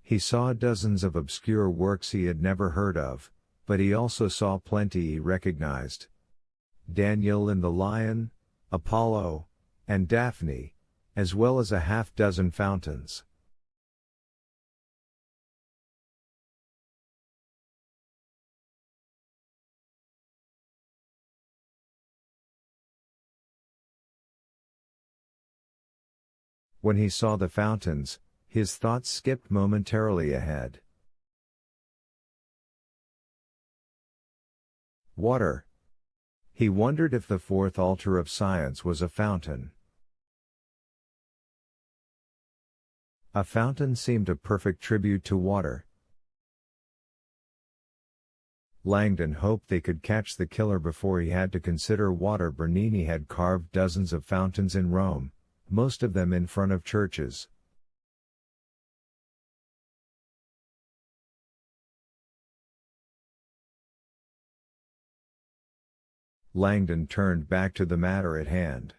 He saw dozens of obscure works he had never heard of, but he also saw plenty he recognized. Daniel and the Lion, Apollo, and Daphne, as well as a half-dozen fountains. When he saw the fountains, his thoughts skipped momentarily ahead. Water. He wondered if the fourth altar of science was a fountain. A fountain seemed a perfect tribute to water. Langdon hoped they could catch the killer before he had to consider water. Bernini had carved dozens of fountains in Rome, most of them in front of churches. Langdon turned back to the matter at hand.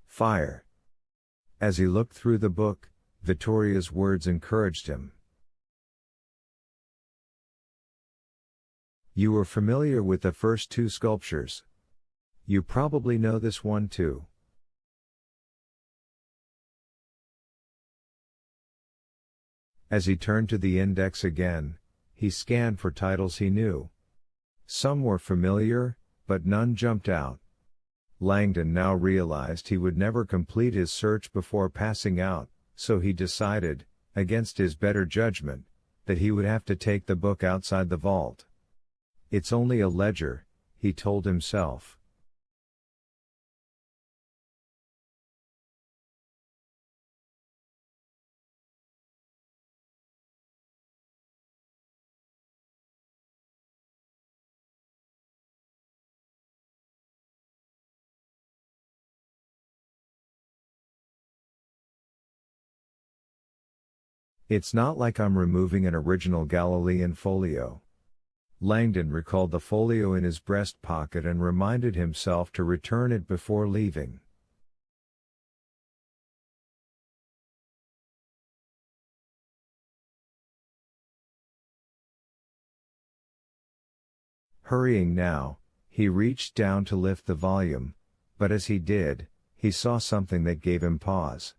Fire. As he looked through the book, Vittoria's words encouraged him. You were familiar with the first two sculptures. You probably know this one too. As he turned to the index again, he scanned for titles he knew. Some were familiar, but none jumped out. Langdon now realized he would never complete his search before passing out, so he decided, against his better judgment, that he would have to take the book outside the vault. It's only a ledger, he told himself. It's not like I'm removing an original Galilean folio. Langdon recalled the folio in his breast pocket and reminded himself to return it before leaving. Hurrying now, he reached down to lift the volume, but as he did, he saw something that gave him pause.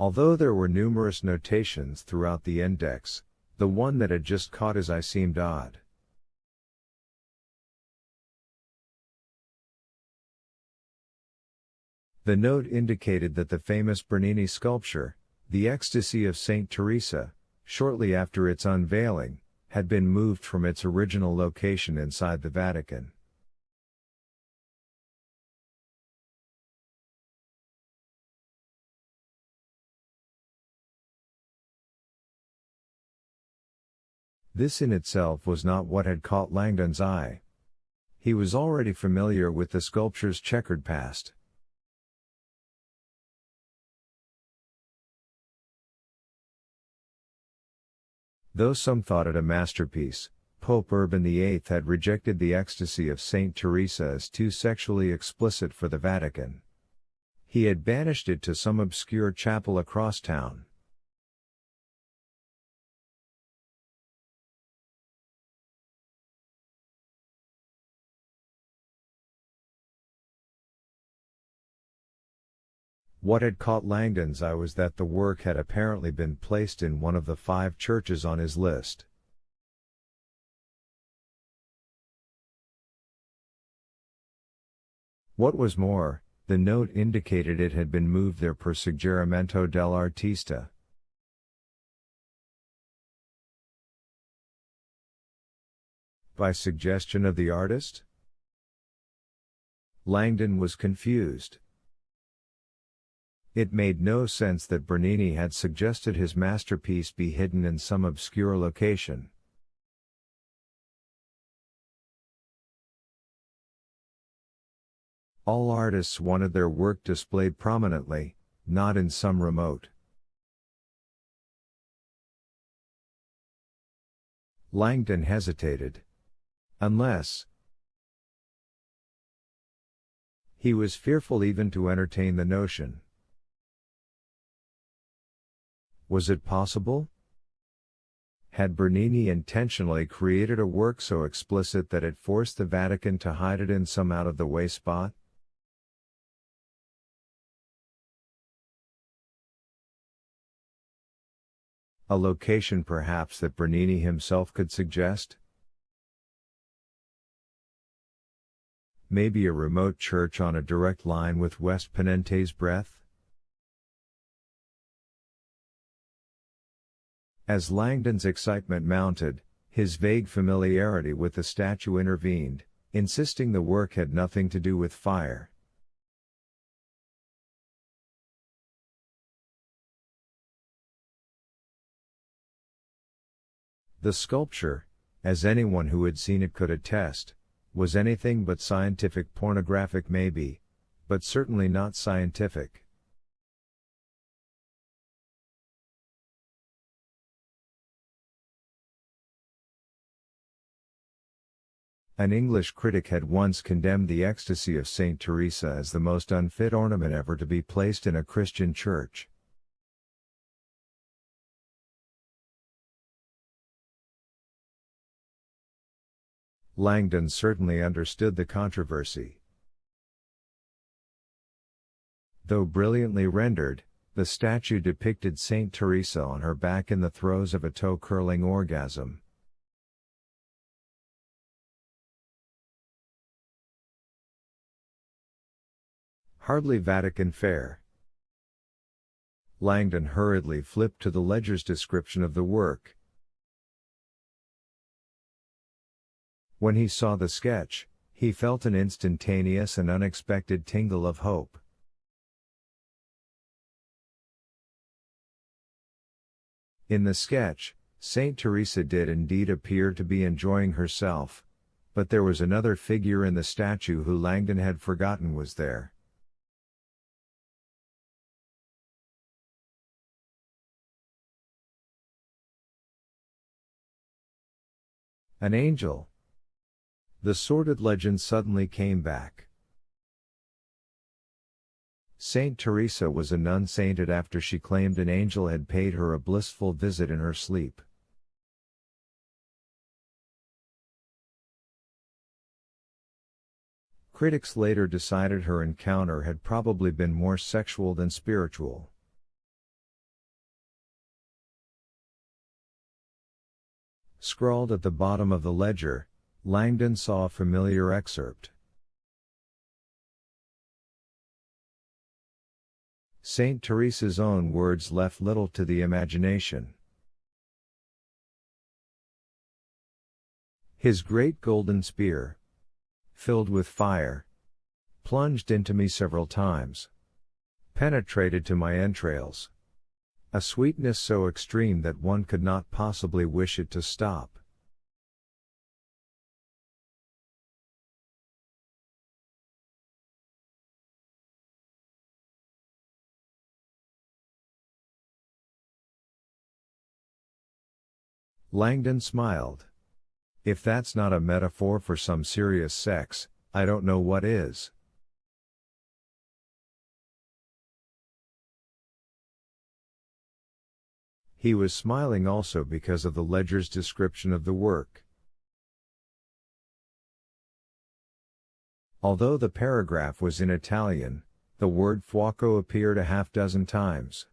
Although there were numerous notations throughout the index, the one that had just caught his eye seemed odd. The note indicated that the famous Bernini sculpture, The Ecstasy of Saint Teresa, shortly after its unveiling, had been moved from its original location inside the Vatican. This in itself was not what had caught Langdon's eye. He was already familiar with the sculpture's checkered past. Though some thought it a masterpiece, Pope Urban VIII had rejected the Ecstasy of Saint Teresa as too sexually explicit for the Vatican. He had banished it to some obscure chapel across town. What had caught Langdon's eye was that the work had apparently been placed in one of the 5 churches on his list. What was more, the note indicated it had been moved there per suggerimento dell'artista. By suggestion of the artist? Langdon was confused. It made no sense that Bernini had suggested his masterpiece be hidden in some obscure location. All artists wanted their work displayed prominently, not in some remote. Langdon hesitated. Unless He was fearful even to entertain the notion. Was it possible? Had Bernini intentionally created a work so explicit that it forced the Vatican to hide it in some out-of-the-way spot? A location perhaps that Bernini himself could suggest? Maybe a remote church on a direct line with West Ponente's breath? As Langdon's excitement mounted, his vague familiarity with the statue intervened, insisting the work had nothing to do with fire. The sculpture, as anyone who had seen it could attest, was anything but scientific pornographic maybe, but certainly not scientific. An English critic had once condemned the ecstasy of Saint Teresa as the most unfit ornament ever to be placed in a Christian church. Langdon certainly understood the controversy. Though brilliantly rendered, the statue depicted Saint Teresa on her back in the throes of a toe-curling orgasm. Hardly Vatican fare. Langdon hurriedly flipped to the ledger's description of the work. When he saw the sketch, he felt an instantaneous and unexpected tingle of hope. In the sketch, Saint Teresa did indeed appear to be enjoying herself, but there was another figure in the statue who Langdon had forgotten was there. An angel. The sordid legend suddenly came back. Saint Teresa was a nun sainted after she claimed an angel had paid her a blissful visit in her sleep. Critics later decided her encounter had probably been more sexual than spiritual. Scrawled at the bottom of the ledger, Langdon saw a familiar excerpt. Saint Teresa's own words left little to the imagination. His great golden spear, filled with fire, plunged into me several times, penetrated to my entrails. A sweetness so extreme that one could not possibly wish it to stop. Langdon smiled. If that's not a metaphor for some serious sex, I don't know what is. He was smiling also because of the ledger's description of the work. Although the paragraph was in Italian, the word fuoco appeared a half-dozen times.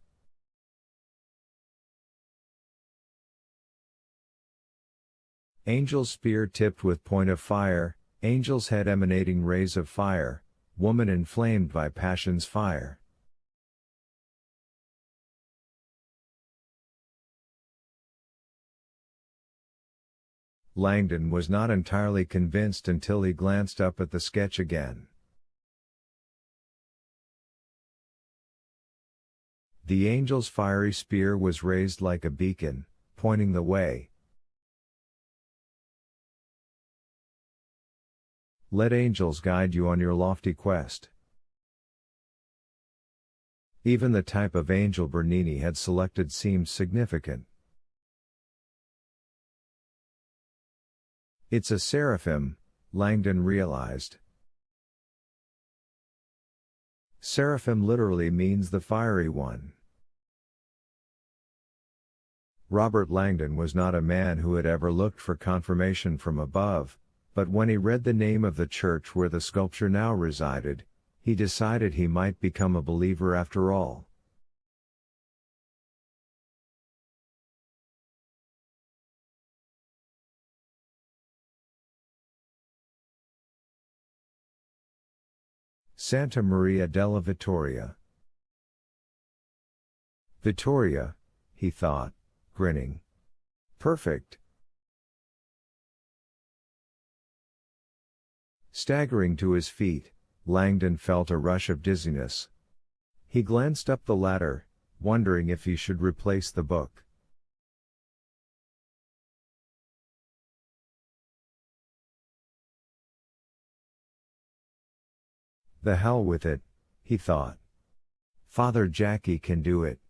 Angel's spear tipped with point of fire, angel's head emanating rays of fire, woman inflamed by passion's fire. Langdon was not entirely convinced until he glanced up at the sketch again. The angel's fiery spear was raised like a beacon, pointing the way. Let angels guide you on your lofty quest. Even the type of angel Bernini had selected seemed significant. It's a seraphim, Langdon realized. Seraphim literally means the fiery one. Robert Langdon was not a man who had ever looked for confirmation from above, but when he read the name of the church where the sculpture now resided, he decided he might become a believer after all. Santa Maria della Vittoria. Vittoria, he thought, grinning. Perfect. Staggering to his feet, Langdon felt a rush of dizziness. He glanced up the ladder, wondering if he should replace the book. The hell with it, he thought. Father Jackie can do it.